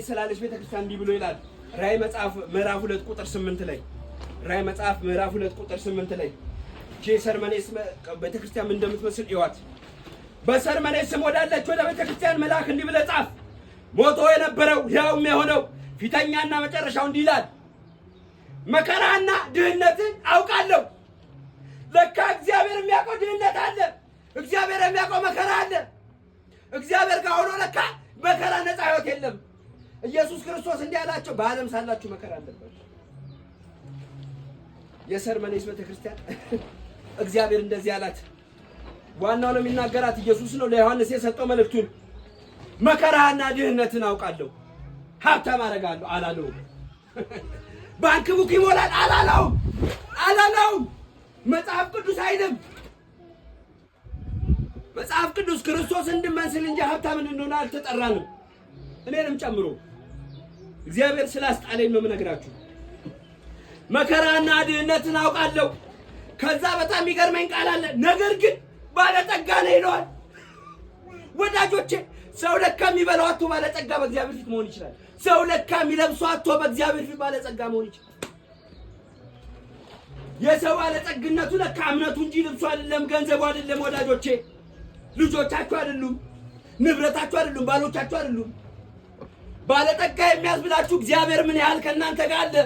ስላለች ቤተክርስቲያን እንዲህ ብሎ ይላል። ራዕይ መጽሐፍ ምዕራፍ 2 ቁጥር 8 ላይ ራዕይ መጽሐፍ ምዕራፍ 2 ቁጥር 8 ላይ ሰርመኔስ ቤተክርስቲያን ምን እንደምትመስል ይዋት። በሰርመኔስ ስም ወዳለች ወደ ቤተክርስቲያን መልአክ እንዲህ ብለህ ጻፍ። ሞቶ የነበረው ሕያውም የሆነው ፊተኛና መጨረሻው እንዲህ ይላል፣ መከራና ድህነትን አውቃለሁ። ለካ እግዚአብሔር የሚያውቀው ድህነት አለ። እግዚአብሔር የሚያውቀው መከራ አለ። እግዚአብሔር ጋር ሆኖ ለካ መከራ ነፃ ሕይወት የለም። ኢየሱስ ክርስቶስ እንዲህ አላቸው፣ በዓለም ሳላችሁ መከራ አለባችሁ። የሰርመኔስ ቤተክርስቲያን እግዚአብሔር እንደዚህ አላት። ዋናው ነው የሚናገራት ኢየሱስ ነው። ለዮሐንስ የሰጠው መልእክቱን መከራና ድህነትን አውቃለሁ፣ ሀብታም አደርጋለሁ አላለውም። ባንክ ቡክ ይሞላል አላለውም። መጽሐፍ ቅዱስ አይልም። መጽሐፍ ቅዱስ ክርስቶስ እንድንመስል እንጂ ሀብታም እንድንሆን አልተጠራንም፣ እኔንም ጨምሮ። እግዚአብሔር ስላስጣለኝ ነው የምነግራችሁ። መከራና ድህነትን አውቃለሁ። ከዛ በጣም የሚገርመኝ ቃል አለ። ነገር ግን ባለጠጋ ነኝ ይለዋል። ወዳጆቼ ሰው ለካ የሚበላው አጥቶ ባለጠጋ በእግዚአብሔር ፊት መሆን ይችላል። ሰው ለካ የሚለብሰው አጥቶ በእግዚአብሔር ፊት ባለጠጋ መሆን ይችላል። የሰው ባለጠግነቱ ለካ እምነቱ እንጂ ልብሱ አይደለም፣ ገንዘቡ አይደለም። ወዳጆቼ ልጆቻችሁ አይደሉም፣ ንብረታችሁ አይደሉም፣ ባሎቻችሁ አይደሉም። ባለጠጋ የሚያስብላችሁ እግዚአብሔር ምን ያህል ከእናንተ ጋር አለ።